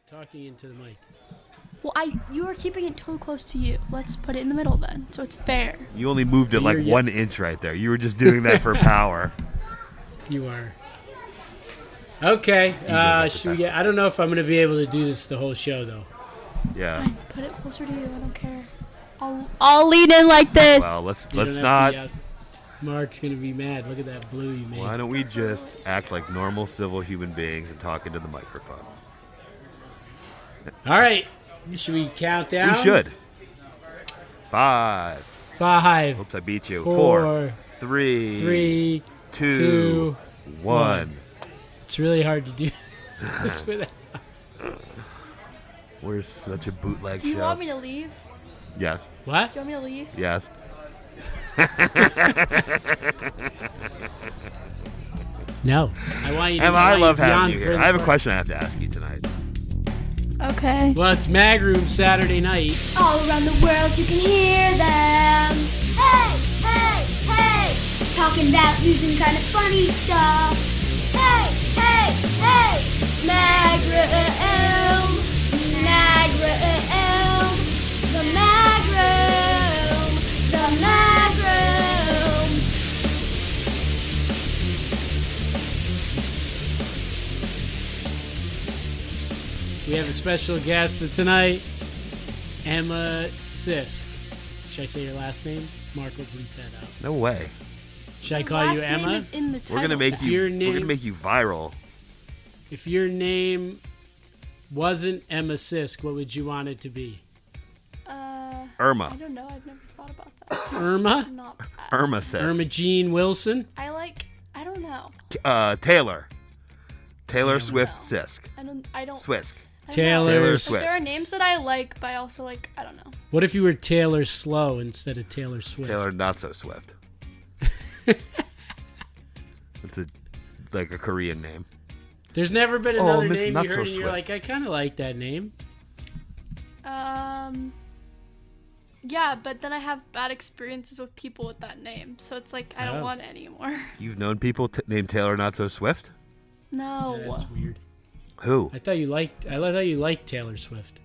talking into the mic. Well, you are keeping it too close to you. Let's put it in the middle then, so it's fair. You only moved it like 1 inch right there. You were just doing that for power. You are. Okay. Should we get? I don't know if I'm going to be able to do this the whole show though. Yeah. Fine, put it closer to you. I don't care. I'll lean in like this. Well, let's not. Mark's going to be mad. Look at that blue you made. Why don't we just act like normal civil human beings and talk into the microphone? All right. Should we count down? We should. 5. 5. Oops, I beat you. 4. 3. 2. 1. It's really hard to do this without. We're such a bootleg show. Do you want me to leave? Yes. What? Do you want me to leave? Yes. No. I want you to. Emma, I love having you for here. I have a question I have to ask you tonight. Okay. Well, it's Mag Room Saturday night. All around the world you can hear them. Hey, hey, hey. Talking about news and kind of funny stuff. Hey, hey, hey. Mag-Room. Mag-Room. The Mag-Room. The Mag-Room. We have a special guest tonight, Emma Sisk. Should I say your last name? Mark will bleep that out. No way. Should I call you Emma? Last name is in the title. We're gonna make you. We're gonna make you viral. If your name wasn't Emma Sisk, what would you want it to be? Irma. I don't know. I've never thought about that. Irma? Not that. Irma says. Irma Jean Wilson? I don't know. Taylor. Taylor Swift Sisk. I don't. Swisk. Taylor Swift. There are names that I like, but I also like, I don't know. What if you were Taylor Slow instead of Taylor Swift? Taylor Not So Swift. It's like a Korean name. There's never been another Miss name Not you heard So and you're Swift. like, I kind of like that name. Yeah, but then I have bad experiences with people with that name, so it's like I don't want it anymore. You've known people named Taylor Not So Swift? No. Yeah, that's weird. Who? I thought you liked Taylor Swift.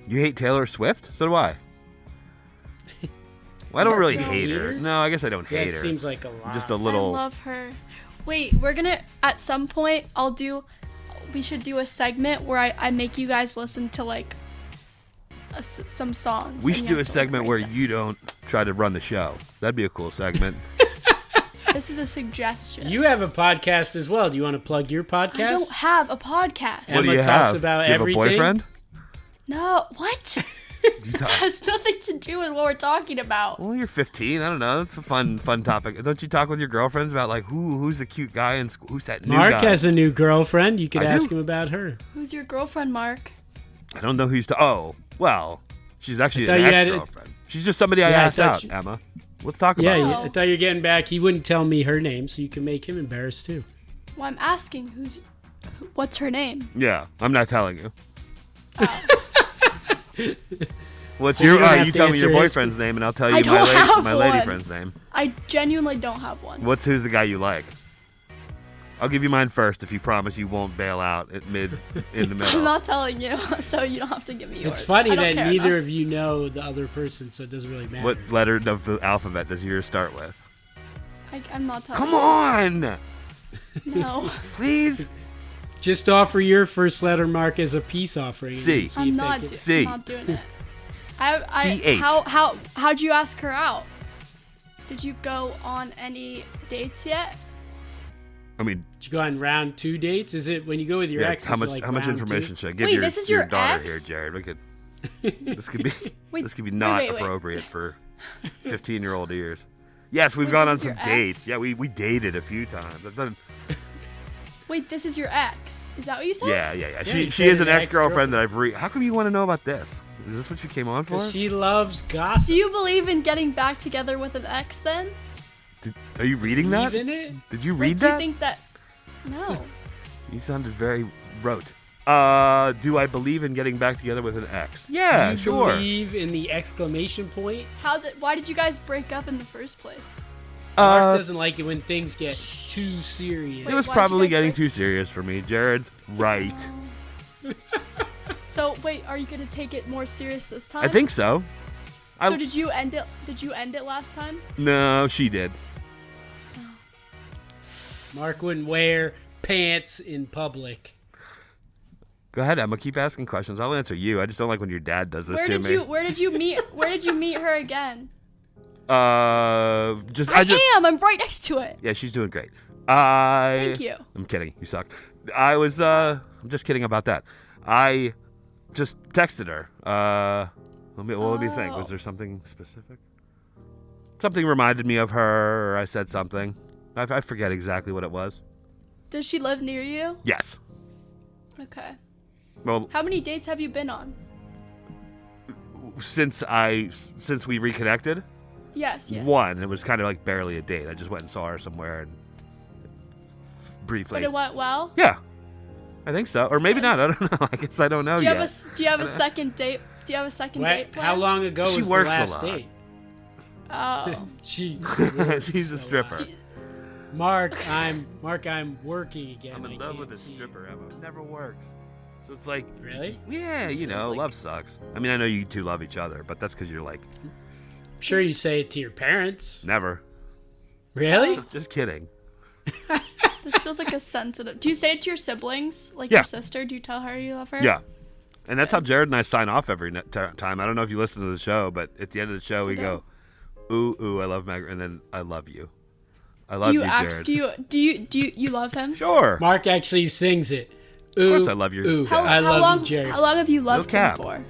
You hate Taylor Swift? So do I. Well, I don't really hate her. weird? No, I guess I don't Yeah, hate it her. seems like a lot. Just a I little. love her. Wait, we're gonna, at some point, we should do a segment where I make you guys listen to like some songs. We and should you do a have to, segment rate where them. you don't try to run the show. That'd be a cool segment. This is a suggestion. You have a podcast as well. Do you want to plug your podcast? I don't have a podcast. Emma What do you talks have? about Do you have everything. a boyfriend? No, what? Do you talk? Has nothing to do with what we're talking about. Well, you're 15. I don't know. It's a fun topic. Don't you talk with your girlfriends about like who's the cute guy in school? Who's that new Mark guy? has a new girlfriend. You could I ask do. him about her. Who's your girlfriend, Mark? I don't know who's to. Oh, well, she's actually I an thought you had ex-girlfriend. She's just somebody I Yeah, I asked thought out. you- Emma, let's talk Yeah, about it. I thought you were getting back. He wouldn't tell me her name, so you can make him embarrassed too. Well, I'm asking what's her name? Yeah, I'm not telling you. What's Well, your? you don't All right, have you to tell me your answer his- boyfriend's name, and I'll tell I you don't have my lady one. friend's name. I genuinely don't have one. Who's the guy you like? I'll give you mine first if you promise you won't bail out in the middle. I'm not telling you, so you don't have to give me yours. It's funny I don't that care neither enough. of you know the other person, so it doesn't really matter. What letter of the alphabet does yours start with? I'm not telling Come you. on, No. please. Just offer your first letter, Mark, as a peace offering. and C. see I'm if not, they can- C. I'm not doing it. CH. How'd you ask her out? Did you go on any dates yet? I mean, Did you go on round 2 dates? Is it when you go with your yeah, ex? how is it much like how much round information 2? should I give Wait, this is your your daughter ex? here, Jared? Look at this could be Wait, this could be not wait. appropriate for 15-year-old ears. Yes, we've Wait, gone this on is some your ex? dates. Yeah, we dated a few times. I've done. Wait, this is your ex. Is that what you said? Yeah. you She said is an an ex-girlfriend that I've How come you want to know about this? Is this what you came on for? 'Cause she loves gossip. Do you believe in getting back together with an ex then? Are you reading that? Believe in it? Did you Like, read do you that? think that? No. You sounded very rote. Do I believe in getting back together with an ex? Yeah, you sure. believe in the exclamation point? Why did you guys break up in the first place? Mark doesn't like it when things get too serious. It was why'd you probably guys getting break- too serious for me. Jared's right. So wait, are you gonna take it more serious this time? I think so. So did you end it? Did you end it last time? No, she did. Mark wouldn't wear pants in public. Go ahead, Emma. Keep asking questions. I'll answer you. I just don't like when your dad does this to me. Where did you meet her again? I I'm right next to it. Yeah, she's doing great. Thank you. I'm kidding. You suck. I'm just kidding about that. I just texted her. Let me think. Was there something specific? Something reminded me of her, or I said something. I forget exactly what it was. Does she live near you? Yes. Okay. Well, how many dates have you been on? Since we reconnected? Yes. One. It was kind of like barely a date. I just went and saw her somewhere and briefly. But it went well? Yeah. I think so. Or maybe not. I don't know. I guess I don't know yet. Do you have a second date? Do you have a second date planned? How long ago was the last date? Oh. She's a stripper. Mark, I'm working again. I'm in love with a stripper, Emma. It never works. So it's like... Really? Yeah, love sucks. I mean, I know you two love each other, but that's because you're like... I'm sure you say it to your parents. Never. Really? Just kidding. This feels like a sensitive... Do you say it to your siblings? Like your sister? Do you tell her you love her? Yeah. And that's how Jared and I sign off every time. I don't know if you listen to the show, but at the end of the show, we go, ooh, I love Meg, and then I love you. I love you, Jared. Do you love him? Sure. Mark actually sings it. Ooh, of course I love you. Ooh, I love you, Jared. How long have you loved him for?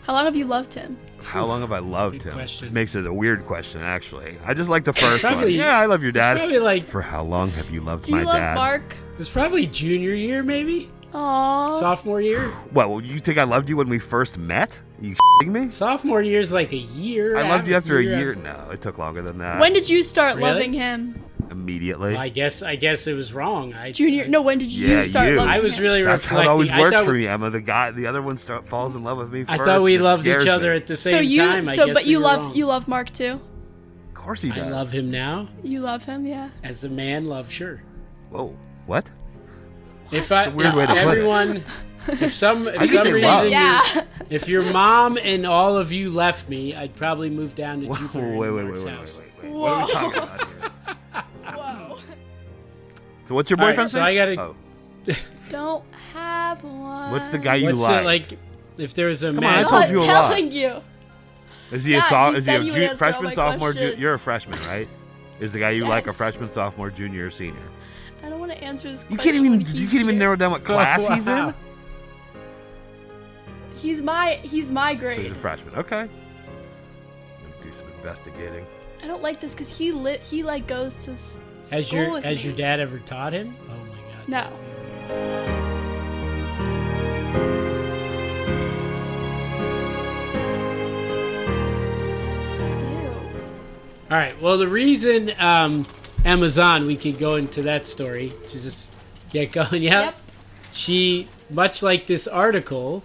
How long have you loved him? How long have I loved him? Question. It makes it a weird question, actually. I just like the first one. Probably, Yeah, I love your dad. Probably like... For how long have you loved my dad? Do you love Mark? It was probably junior year, maybe? Aww. Sophomore year? Well, you think I loved you when we first met? Are you me? Sophomore year's like a year. I loved you after a year. No, it took longer than that. When did you start loving him? Immediately. Well, I guess it was wrong. When did you start loving him? I was really That's reflecting. how it always works for me, Emma. The other one falls in love with me first. I thought we loved each other at the same time. But you love Mark too? Of course he does. I love him now. You love him, yeah. As a man, love, sure. Whoa, what? If some reason, if your mom and all of you left me, I'd probably move down to Jupiter Mark's house. Wait. What are we talking about here? Whoa. So what's your boyfriend's name? So I gotta. Oh. Don't have one. What's the guy you What's like? it like? If there's a Come man, on, I told you a lot. Telling you. Is he a freshman, sophomore, junior? You're a freshman, right? Is the guy you like a freshman, sophomore, junior, or senior? I don't want to answer this You question. can't even narrow down what class he's in. He's my grade. So he's a freshman. Okay. I'm gonna do some investigating. I don't like this because he goes to school Has your dad ever taught him? Oh my God. No. All right. Well, the reason Amazon, we could go into that story. Just get going. Yep. She, much like this article,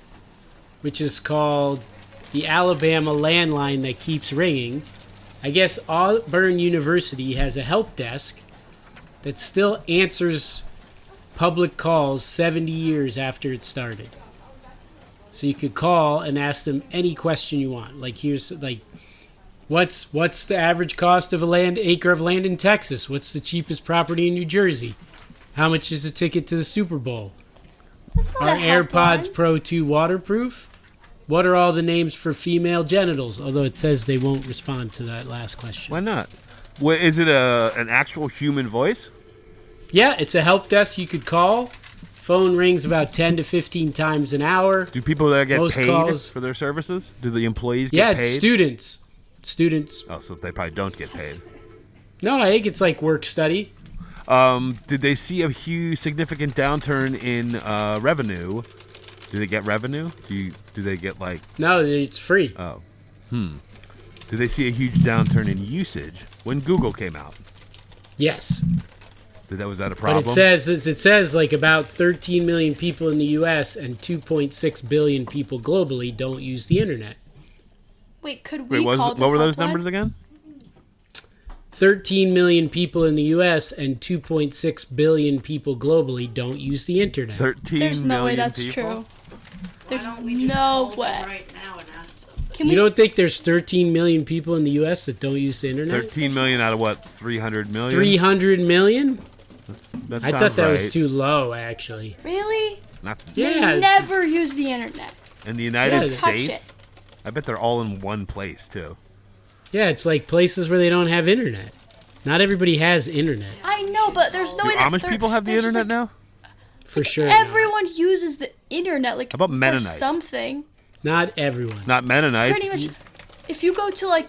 which is called "The Alabama Landline That Keeps Ringing," I guess Auburn University has a help desk that still answers public calls 70 years after it started. So you could call and ask them any question you want. Like what's the average cost of acre of land in Texas? What's the cheapest property in New Jersey? How much is a ticket to the Super Bowl? Are AirPods Pro 2 waterproof? What are all the names for female genitals? Although it says they won't respond to that last question. Why not? Is it an actual human voice? Yeah, it's a help desk you could call. Phone rings about 10 to 15 times an hour. Do people there get paid calls, for their services? Do the employees get paid? Yeah, it's students. Oh, so they probably don't get paid. No, I think it's like work study. Did they see a huge, significant downturn in revenue? Do they get revenue? Do they get like... No, it's free. Oh. Do they see a huge downturn in usage when Google came out? Yes. Was that a problem? But it says like about 13 million people in the U.S. and 2.6 billion people globally don't use the internet. Wait, could we call this what were those helpline? numbers again? 13 million people in the U.S. and 2.6 billion people globally don't use the internet. 13 There's no way million that's people? true. There's Why don't we just no call way. them right now and ask them? Can You we? don't think there's 13 million people in the U.S. that don't use the internet? 13 million out of what? 300 million. 300 million? That I sounds thought that right. was too low, actually. Really? Not Yeah, They it's- never use the internet. in the United Yeah, touch States. it. I bet they're all in one place too. Yeah, it's like places where they don't have internet. Not everybody has internet, I know, but there's no Do way that Amish people have the they're just internet now? for sure. Everyone uses the internet, like How about for Mennonites? something. Not everyone. Not Mennonites. Pretty much, if you go to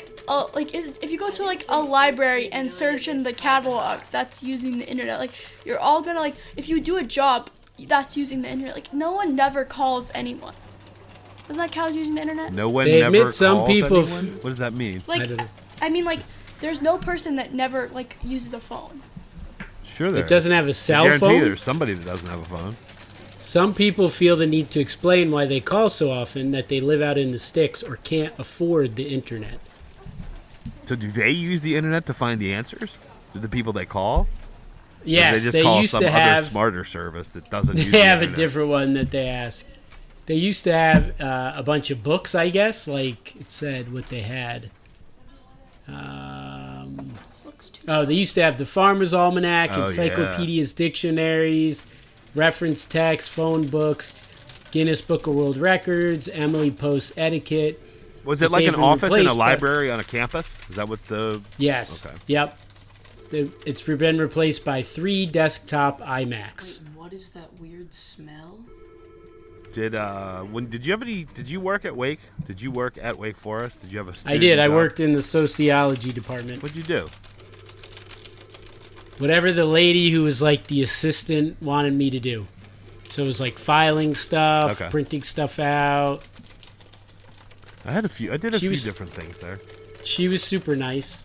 if you go to like a library and search in the catalog, that's using the internet. Like you're all gonna like if you do a job, that's using the internet. Like no one never calls anyone. Doesn't that count as using the internet? No one They never admit some calls people anyone? What does that mean? Like I don't know. I mean like there's no person that never like uses a phone. Sure, there It doesn't is. have a I cell guarantee phone. there's somebody that doesn't have a phone. Some people feel the need to explain why they call so often that they live out in the sticks or can't afford the internet. So do they use the internet to find the answers? Do the people they call? Or Yes, they just call used some to other have. smarter service that doesn't use They the have a internet. different one that they ask. They used to have a bunch of books, I guess. Like it said what they had. This looks too. Oh, they used to have the Farmer's Almanac, Oh, encyclopedias, dictionaries, reference text, phone books, Guinness Book of World Records, Emily Post etiquette. Was it But like they've an been office in a replaced by- library on a campus? Is that what the... Yes. Okay. Yep. It's been replaced by 3 desktop iMacs. Wait, what is that weird smell? Did you work at Wake? Did you work at Wake Forest? Did you have a I student did. I job? worked in the sociology department. What'd you do? Whatever the lady who was like the assistant wanted me to do. So it was like filing stuff, Okay. printing stuff out. I did a She few was- different things there. She was super nice.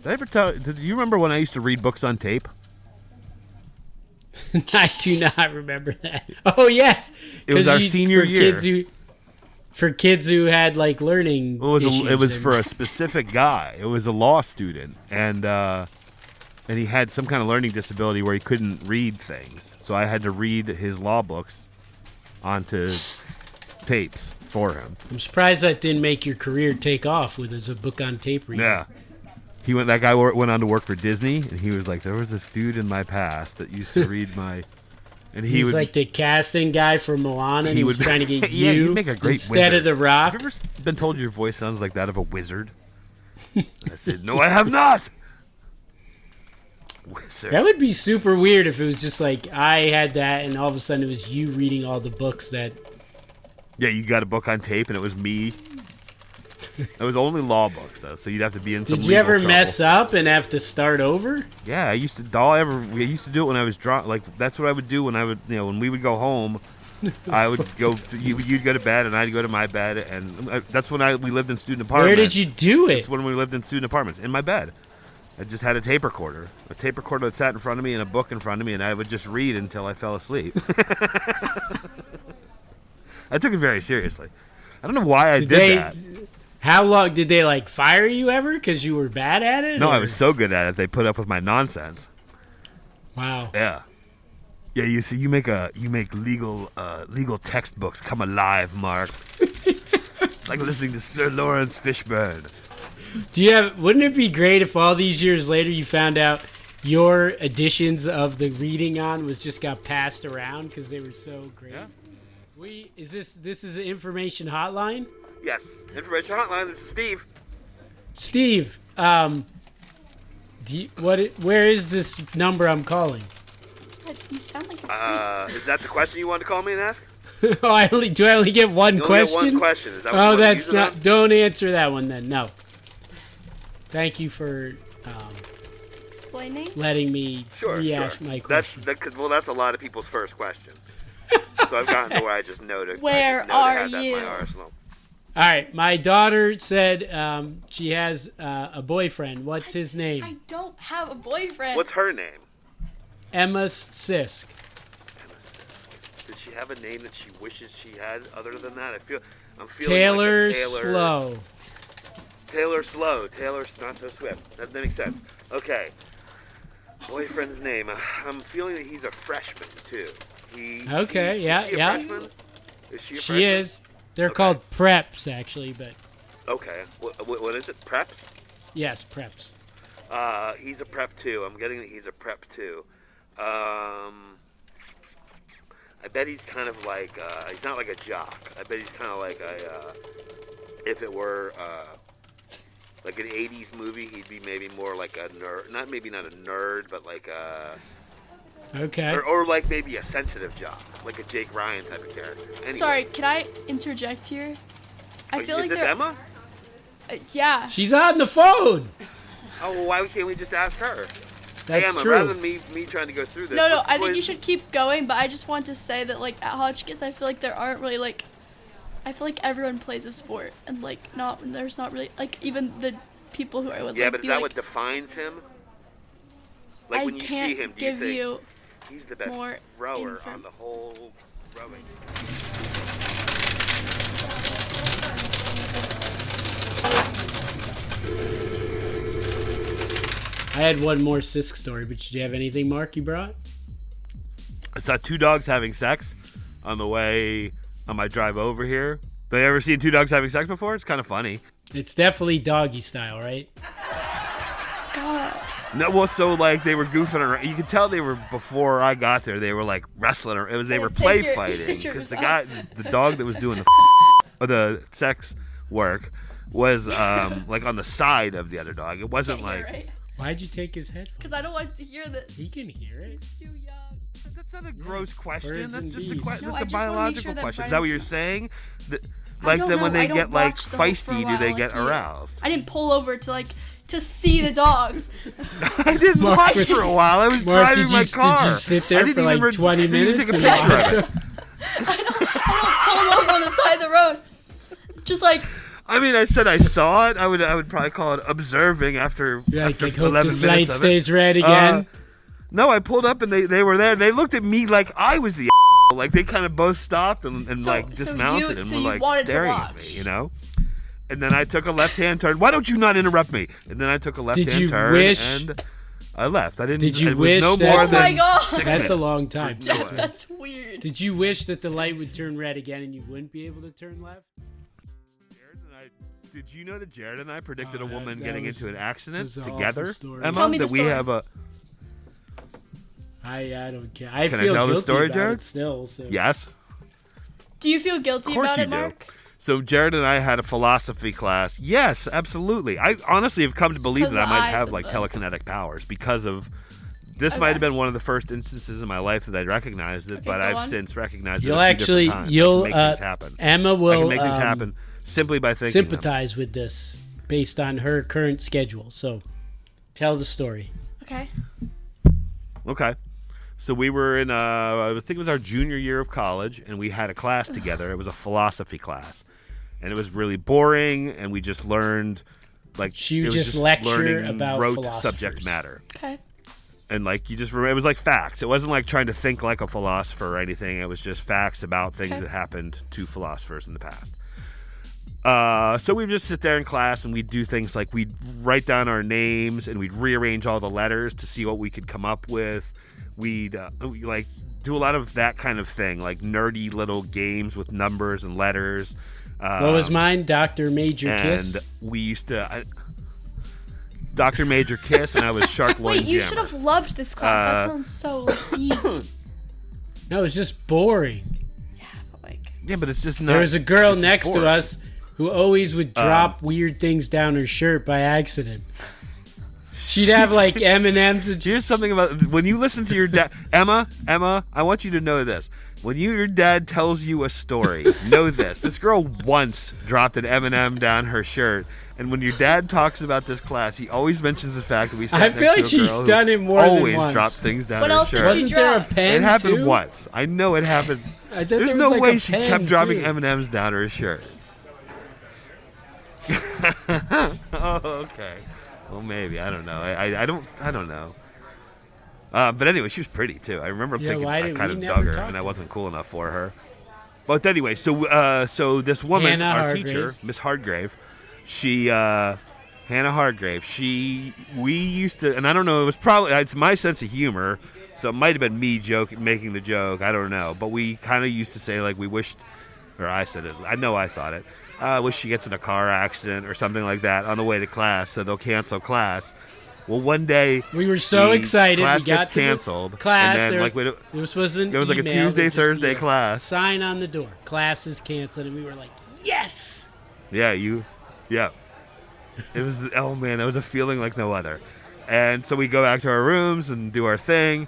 Did you remember when I used to read books on tape? I do not remember that. Oh yes, It was 'Cause our senior year. For kids who had like learning It was issues for a specific guy. It was a law student, and he had some kind of learning disability where he couldn't read things. So I had to read his law books onto tapes for him. I'm surprised that didn't make your career take off with as a book on tape reader. Yeah. That guy went on to work for Disney, and he was like, there was this dude in my past that used to read my, and he He's would like the casting guy for Moana. And he was trying to get Yeah, you he'd make a great instead wizard. of the Rock. Have you ever been told your voice sounds like that of a wizard? I said, no, I have not. Wizard. That would be super weird if it was just like I had that, and all of a sudden it was you reading all the books that. Yeah, you got a book on tape, and it was me. It was only law books, though, so you'd have to be in some Did you legal ever trouble. mess up and have to start over? Yeah, I used to. I used to do it when I was drunk. Like that's what I would do when I would, when we would go home. I would go. You'd go to bed, and I'd go to my bed, and that's when we lived in student apartments. Where did you do it? That's when we lived in student apartments. In my bed, I just had a tape recorder. A tape recorder that sat in front of me, and a book in front of me, and I would just read until I fell asleep. I took it very seriously. I don't know why I did that. How long did they like fire you ever because you were bad at it? No, I or- was so good at it. They put up with my nonsense. Wow. Yeah. Yeah, you see, you make legal textbooks come alive, Mark. It's like listening to Sir Lawrence Fishburne. Wouldn't it be great if all these years later you found out your editions of the reading on just got passed around because they were so great? Yeah. This is an information hotline? Yes, information hotline. This is Steve. Steve, where is this number I'm calling? You sound like a Is that the question you wanted to call me and ask? Do I only get one You only question? have one question. Is that what you Oh, want to that's use it on? not. Don't answer that one then. No. Thank you for explaining. letting me Sure, reask sure. my question. That's a lot of people's first question. So I've gotten to where I just know to. Where I just know to are have that in you? my arsenal. All right, my daughter said she has a boyfriend. What's his name? I don't have a boyfriend. What's her name? Emma Sisk. Emma Sisk. Did she have a name that she wishes she had other than that? I'm feeling Taylor like a Taylor Slow. Taylor Slow. Taylor's not so swift. That makes sense. Okay. Boyfriend's name. I'm feeling that he's a freshman too. Okay, is yeah, he a yeah. freshman? Is she a She freshman? is. They're Okay. called preps, actually, but Okay. What is it? Preps? yes, preps. He's a prep 2. I'm getting that he's a prep 2. I bet he's kind of like, he's not like a jock. I bet he's kind of like if it were like an 80s movie, he'd be maybe more like a nerd. Not a nerd, but like Okay. or like maybe a sensitive jock, like a Jake Ryan type of character. Anyway. Sorry, can I interject here? I feel is like this they're Emma? Yeah. She's on the phone. Oh, well, why can't we just ask her? That's hey, Emma, true. rather than me trying to go through this. No, what- I think what- you should keep going, but I just want to say that like at Hotchkiss, I feel like there aren't really like, I feel like everyone plays a sport, and like there's not really like even the people who I would Yeah, like but is be that like, what defines him? Like I when you can't see him, do you give think you he's the best more rower info. on the whole rowing? I had one more Sisk story, but did you have anything, Mark, you brought? I saw 2 dogs having sex on the way on my drive over here. Have you ever seen 2 dogs having sex before? It's kind of funny. It's definitely doggy style, right? God. No, well, so like they were goofing around. You could tell they were before I got there. They were like wrestling. Or they were Take play your fighting pictures because the off. the dog that was doing or the sex work was like on the side of the other dog. It wasn't Can't hear, like right? Why'd you take his headphones? Because I don't want to hear this. He can hear it. He's too young. that's not a gross question. birds That's and just a bees. question. No, That's I a just wanna make biological sure that question. Is that what Brian's- you're saying? I Like don't then when know. they I don't get like watch the whole for a feisty, do while, they like get you. aroused? I didn't pull over to see the dogs. I didn't Mark, watch was- for a while. I was Mark, driving my car. did you sit there I for didn't like even 20 didn't even minutes? take a and picture watch of it. them? I don't pull over on the side of the road. Just like I mean, I said I saw it. I would probably call it observing after, Yeah, after like, hope 11 this minutes light of stays it. red again. No, I pulled up and they were there. They looked at me like I was the like they kind of both stopped and So- like so dismounted you- and so were you like wanted to staring at me, watch. you know. And then I took a left-hand turn. Why don't you not interrupt me? And then I took a left-hand you turn wish- and I left. I didn't. Did you it was wish no that- more Oh than my God. 6 That's minutes. a long time. For noise. that's weird. Did you wish that the light would turn red again and you wouldn't be able to turn left? Did you know that Jared and I predicted Oh, a woman that getting was- into an accident was an awful together? story. Emma, Tell me the that we story. have a. I don't care. I Can I feel tell the guilty story, about Jared? it still. So. Yes. Do you feel guilty Of course about you it, do. Mark? So Jared and I had a philosophy class. Yes, absolutely. I honestly have come to believe 'cause that I the might eyes have of like the- telekinetic powers because of this. Okay. Might have been one of the first instances in my life that I'd recognized it, Okay, but go I've on. since recognized You'll it. A few actually, different times. I you'll, can make things happen. Emma I will can make things happen simply by thinking. them. sympathize with this based on her current schedule. So tell the story. Okay. Okay. So we were in, I think it was our junior year of college, and we had a class together. It was a philosophy class. And it was really boring, and we just learned, like, She it would was just lecture learning about rote philosophers. subject matter. Okay. And, like, you just remember, it was like facts. It wasn't like trying to think like a philosopher or anything. It was just facts about things Okay. that happened to philosophers in the past. So we'd just sit there in class and we'd do things like we'd write down our names and we'd rearrange all the letters to see what we could come up with. We'd like do a lot of that kind of thing, like nerdy little games with numbers and letters. What was mine? Dr. Major And Kiss? we used to Dr. Major Kiss, and I was Shark Loin Wait, you Jammer. should have loved this class. That sounds so like, easy. No, it was just boring. But, like, Yeah, but it's just not. There was a girl it's next to boring. us who always would drop weird things down her shirt by accident. She'd have like M&Ms and Here's something about when you listen to your dad, Emma. I want you to know this. When your dad tells you a story, know this. This girl once dropped an M&M down her shirt, and when your dad talks about this class, he always mentions the fact that we sat I next feel like to a she's girl who done it more than always once. dropped things down What her else did shirt. she Wasn't there a drop? pen It happened too? once. I know it happened. I thought There's there no was, like, way a she pen, kept dropping too. M&Ms down her shirt. Oh, okay. Well, maybe. I don't know. I don't know. But anyway, she was pretty too. I remember Yeah, thinking why I didn't kind we of never dug her, talk and I to wasn't cool enough for her. But anyway, so this woman, Hannah our Hargrave. teacher, Miss Hardgrave, she Hannah Hardgrave, we used to, and I don't know, it's my sense of humor, so it might have been me making the joke. I don't know, but we kind of used to say like we wished or I said it. I know I thought it. I wish she gets in a car accident or something like that on the way to class, so they'll cancel class. Well, one day we were so the excited. Class we got gets to canceled. the class. And then, there, this was an it was like a email, Tuesday, there'd just Thursday be a class. Sign on the door. Class is canceled, and we were like, yes. Yeah, yeah. It was, oh man, that was a feeling like no other. And so we go back to our rooms and do our thing.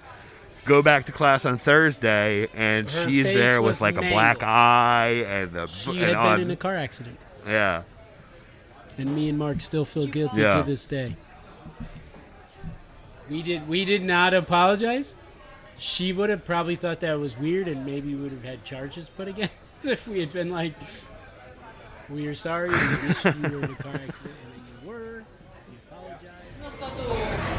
Go back to class on Thursday, and Her she's face there was with like a mangled. black eye and She and had on. been in a car accident, Yeah. and me and Mark still feel guilty Yeah. to this day. We did not apologize. She would have probably thought that was weird, and maybe would have had charges put against us if we had been like, "We are sorry. We wish you were in a car accident, and then you were. We apologize."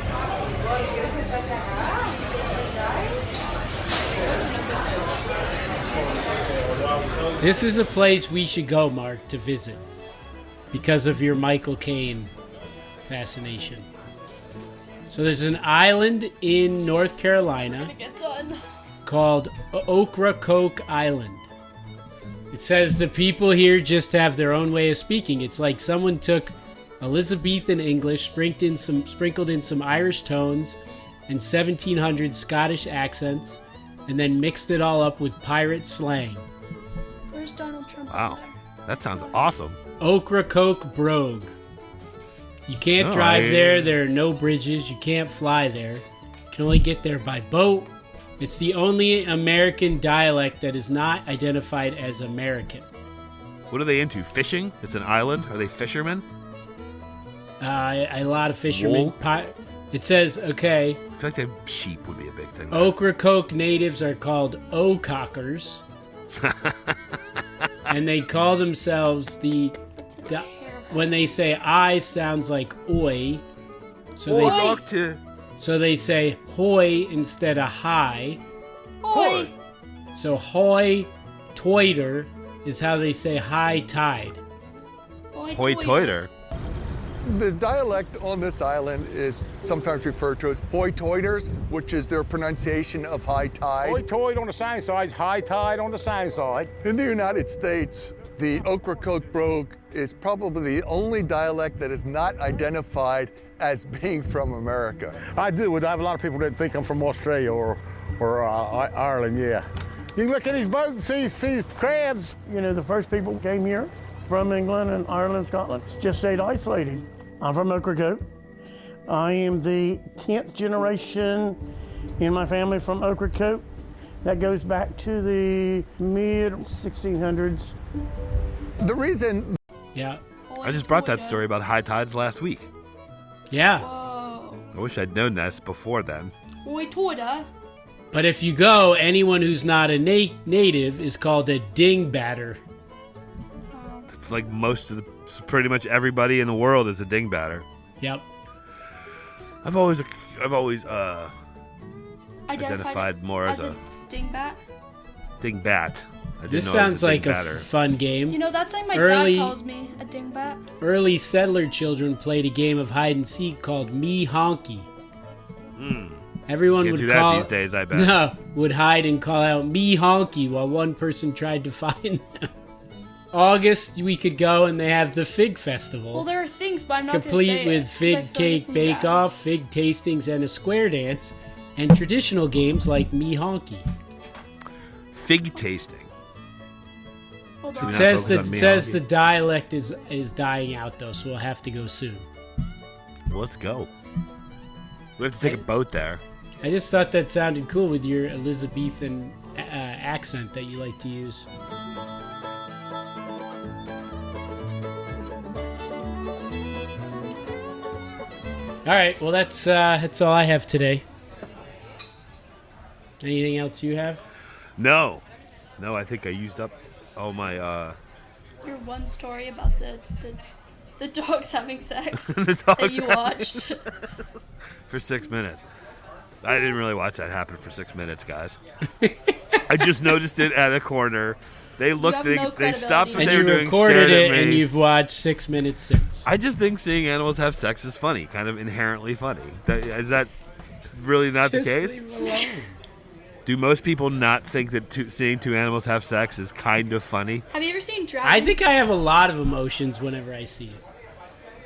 This is a place we should go, Mark, to visit because of your Michael Caine fascination. So there's an island in North Carolina Gonna get done. called Ocracoke Island. It says the people here just have their own way of speaking. It's like someone took Elizabethan English, sprinkled in some Irish tones and 1700s Scottish accents, and then mixed it all up with pirate slang. Where's Donald Trump? Wow. over there? That sounds awesome. Ocracoke Brogue. You can't Oh, drive there. There are no bridges. You can't fly there. You can only get there by boat. It's the only American dialect that is not identified as American. What are they into? Fishing? It's an island? Are they fishermen? A lot of fishermen. Wool? It says, okay, I feel like the sheep would be a big thing. there. Ocracoke natives are called Ocockers. And they call themselves when they say I sounds like oi. So they Talk to... so they say hoy instead of hi. Oi! So hoy toiter is how they say high tide. Oi, Hoy toiter. The dialect on this island is sometimes referred to as hoy-toiters, which is their pronunciation of high tide. Hoy-toid on the same side, high tide on the same side. In the United States, the Ocracoke Brogue is probably the only dialect that is not identified as being from America. I do. I have a lot of people that think I'm from Australia or Ireland, yeah. You can look at these boats and see crabs. You know, the first people came here from England and Ireland, Scotland, just stayed isolated. I'm from Ocracoke. I am the 10th generation in my family from Ocracoke. That goes back to the mid-1600s. The reason Yeah. I just brought that story about high tides last week. Yeah. Whoa. I wish I'd known this before then. Oi, toida. But if you go, anyone who's not a native is called a dingbatter. It's like pretty much everybody in the world is a dingbatter. Yep. I've always identified it more as a dingbat. dingbat. I didn't This know it was sounds like a dingbatter. fun game. You know, that's like my Early- dad calls me, a dingbat. Early settler children played a game of hide and seek called Me Honky. Everyone Can't would do that call these days, I bet. No, would hide and call out Me Honky while one person tried to find them. August, we could go and they have the Fig Festival. Well, there are things, but I'm not going to say complete it, with 'cause I fig feel like cake it's me bake bad. off, fig tastings, and a square dance, and traditional games like Me Honky. Fig tasting. Hold Should on. we It not says focus on that Me says Honky? the dialect is dying out though, so we'll have to go soon. Well, let's go. We have to take a boat there. I just thought that sounded cool with your Elizabethan accent that you like to use. All right, well that's all I have today. Anything else you have? No, I think I used up all my Your one story about the dogs having sex the that dogs you watched. for 6 minutes. I didn't really watch that happen for 6 minutes, guys. I just noticed it at a corner. They looked. have They, no they stopped what And they you were doing, recorded stared it, at me. and you've watched 6 minutes since. I just think seeing animals have sex is funny, kind of inherently funny. Is that really not the Just case? leave it alone. Do most people not think that seeing two animals have sex is kind of funny? Have you ever seen Dragon? I think I have a lot of emotions whenever I see it.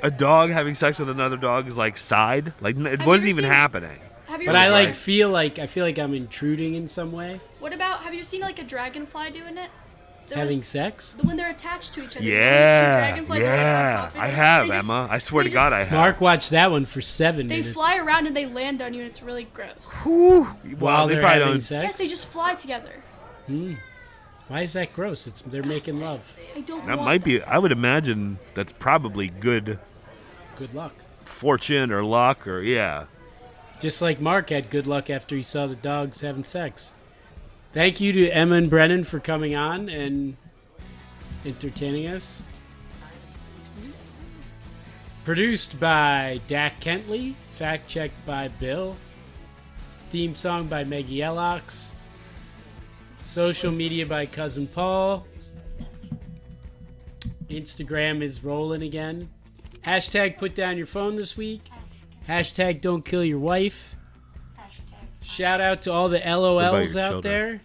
A dog having sex with another dog is like side. Like it you wasn't ever even seen- happening. Have you But ever I seen, feel like I'm intruding in some way. What about? Have you seen like a dragonfly doing it? They're Having sex? when they're attached to each other. Yeah, Dragonflies are, like, on yeah. top of I it. have, They just- Emma. I swear they to God, just- I have. Mark watched that one for 7 They minutes. fly around and they land on you, and it's really gross. Whew. while Well, they they're probably having don't. sex. Yes, they just fly together. Why is that gross? They're making love. I don't. That want might be. them. I would imagine that's probably good Good luck. fortune or luck or yeah. Just like Mark had good luck after he saw the dogs having sex. Thank you to Emma and Brennan for coming on and entertaining us. Produced by Dak Kentley. Fact checked by Bill. Theme song by Maggie Ellox. Social media by Cousin Paul. Instagram is rolling again. Hashtag put down your phone this week. Hashtag don't kill your wife. Shout out to all the LOLs your out children? there.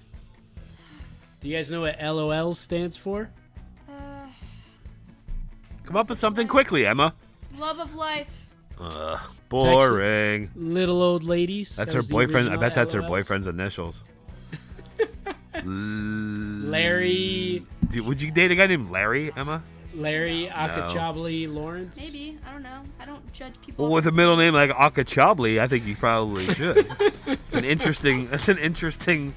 Do you guys know what LOL stands for? Come up with something quickly, Emma. Love of life. Boring. Little old ladies. That's That her was the boyfriend. I original bet that's her LOLs. boyfriend's initials. Larry Would you date a guy named Larry, Emma? Akachabli Lawrence. Maybe. I don't know. I don't judge people. Well, with a middle name like Akachabli, I think you probably should. It's an interesting. That's an interesting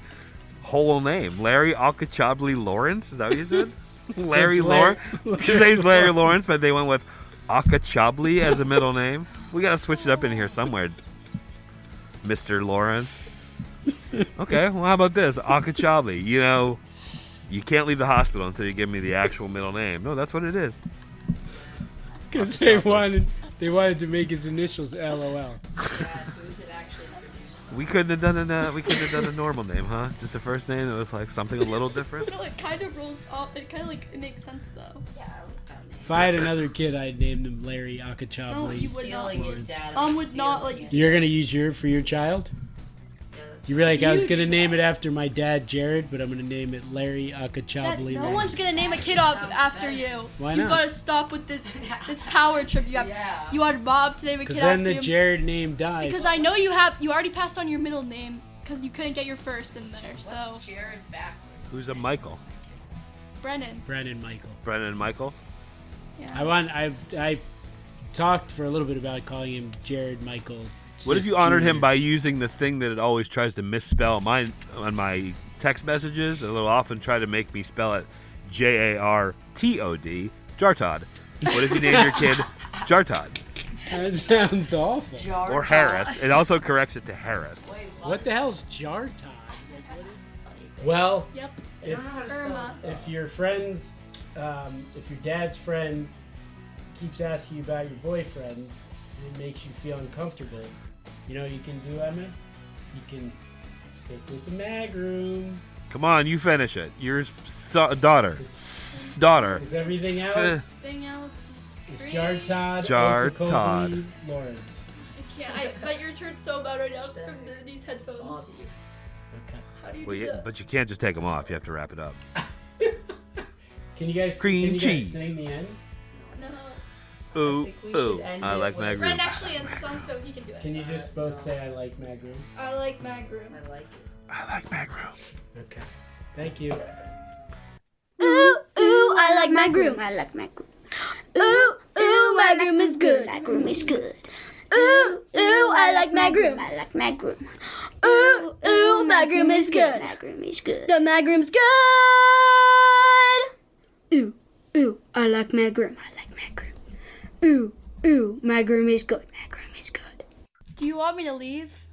whole name. Larry Akachabli Lawrence. Is that what you said? Larry Lawrence. His name's Larry Lawrence, but they went with Akachabli as a middle name. We gotta switch it up in here somewhere, Mr. Lawrence. Okay, well, how about this? Akachabli. You know, you can't leave the hospital until you give me the actual middle name. No, that's what it is. Because they wanted to make his initials LOL. Who's it actually produced? We couldn't have done a normal name, huh? Just a first name that was like something a little different. No, it kind of rolls off. It kind of like it makes sense though. Yeah, I like that name. If I had another kid, I'd name him Larry No, Akachabli. you would not. Stealing your dad. Would not like. You're gonna use for your child? You were like, I was gonna name it after my dad, Jared, but I'm gonna name it Larry Dad, Akachabli. no Lawrence. one's gonna name a kid off after you. Why You not? gotta stop with this power trip you have. Yeah. You want Bob to name a Because kid then after the you. Jared name dies. Because I know you already passed on your middle name because you couldn't get your first in there. So What's Jared backwards? Who's a Michael? Brennan. Brennan Michael. Brennan and Michael? Yeah. Oh, I talked for a little bit about calling him Jared Michael. What if Sis you honored him Jr. by using the thing that it always tries to misspell mine on my text messages? It'll often try to make me spell it Jartod, Jartod. What if you named your kid Jartod That sounds awful. Jar or Harris? It also corrects it to Harris. Wait, What the hell's Jartod? Well, Yep. if Irma. if your friends, if your dad's friend keeps asking you about your boyfriend, and it makes you feel uncomfortable, you know what you can do, Emma? You can stick with the mag room. Come on, you finish it. Your daughter. Daughter. Because everything Sp- else Thing else is is Jartod. Jartod. Okakobli Lawrence. I can't. My ears hurt so bad right now from these headphones. Okay. How do you Well, do yeah, that? but you can't just take them off. You have to wrap it up. Can you guys Cream can you cheese. Guys sing the end? No. Ooh, think we ooh. should end I it like with- Mag Room. Brennan actually ends the song, so he can do it. Can you just both say I like mag room? I like Mag Room. I like it. I like Mag Room. Okay. Thank you. Ooh, ooh, I like my groom. I like my groom. Ooh, ooh, my groom is good. My groom is good. Ooh, ooh, I like my groom. I like my groom. Ooh, ooh, my groom is good. My groom is good. The my groom's good. Ooh, ooh, I like my groom. I like my groom. Ooh, ooh, my groom is good. My groom is good. Do you want me to leave?